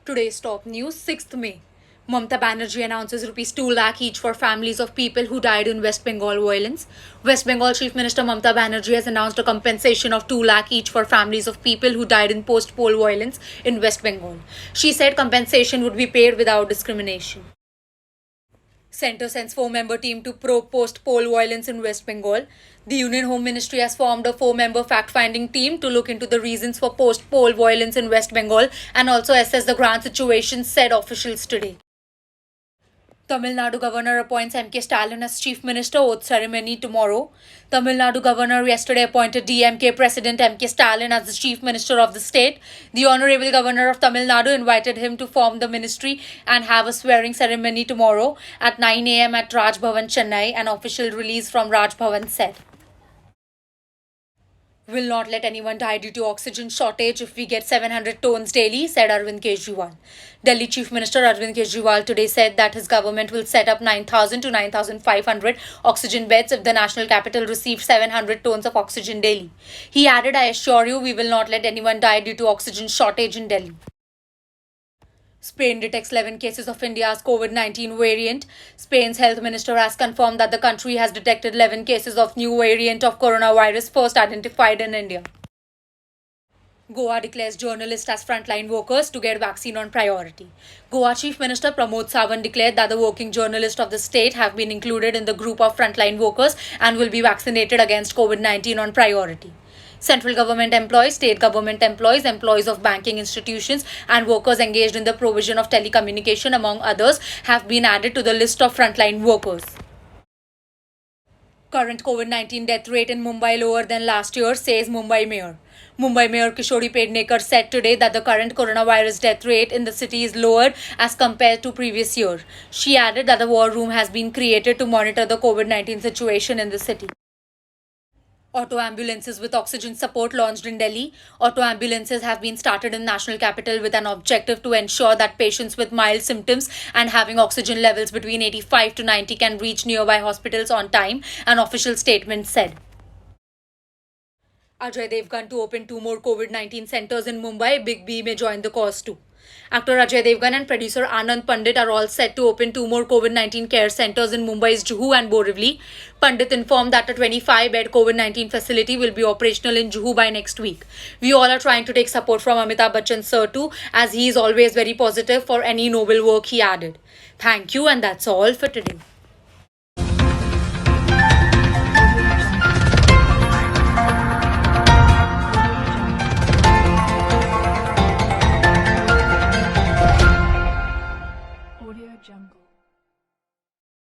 Today's top news, 6th May. Mamata Banerjee announces rupees 2 lakh each for families of people who died in West Bengal violence. West Bengal Chief Minister Mamata Banerjee has announced a compensation of 2 lakh each for families of people who died in post-poll violence in West Bengal. She said compensation would be paid without discrimination. Centre sends 4-member team to probe post-poll violence in West Bengal. The Union Home Ministry has formed a 4-member fact-finding team to look into the reasons for post-poll violence in West Bengal and also assess the ground situation, said officials today. Tamil Nadu Governor appoints M.K. Stalin as Chief Minister, oath ceremony tomorrow. Tamil Nadu Governor yesterday appointed DMK President M.K. Stalin as the Chief Minister of the state. The Honorable Governor of Tamil Nadu invited him to form the ministry and have a swearing ceremony tomorrow at 9 a.m. at Raj Bhavan, Chennai, an official release from Raj Bhavan said. Will not let anyone die due to oxygen shortage if we get 700 tons daily, said Arvind Kejriwal. Delhi Chief Minister Arvind Kejriwal today said that his government will set up 9,000 to 9,500 oxygen beds if the national capital receives 700 tons of oxygen daily. He added, I assure you, we will not let anyone die due to oxygen shortage in Delhi. Spain detects 11 cases of India's COVID-19 variant. Spain's health minister has confirmed that the country has detected 11 cases of new variant of coronavirus first identified in India. Goa declares journalists as frontline workers to get vaccine on priority. Goa Chief Minister Pramod Sawant declared that the working journalists of the state have been included in the group of frontline workers and will be vaccinated against COVID-19 on priority. Central government employees, state government employees, employees of banking institutions, and workers engaged in the provision of telecommunication, among others, have been added to the list of frontline workers. Current COVID-19 death rate in Mumbai lower than last year, says Mumbai Mayor. Mumbai Mayor Kishori Pednekar said today that the current coronavirus death rate in the city is lower as compared to previous year. She added that the war room has been created to monitor the COVID-19 situation in the city. Auto ambulances with oxygen support launched in Delhi. Auto ambulances have been started in national capital with an objective to ensure that patients with mild symptoms and having oxygen levels between 85 to 90 can reach nearby hospitals on time, an official statement said. Ajay Devgan to open 2 more COVID-19 centers in Mumbai. Big B may join the cause too. Actor Ajay Devgan and producer Anand Pandit are all set to open 2 more COVID-19 care centers in Mumbai's Juhu and Borivali. Pandit informed that a 25-bed COVID-19 facility will be operational in Juhu by next week. We all are trying to take support from Amitabh Bachchan sir too, as he is always very positive for any noble work, he added. Thank you, and that's all for today. Audio Jungle.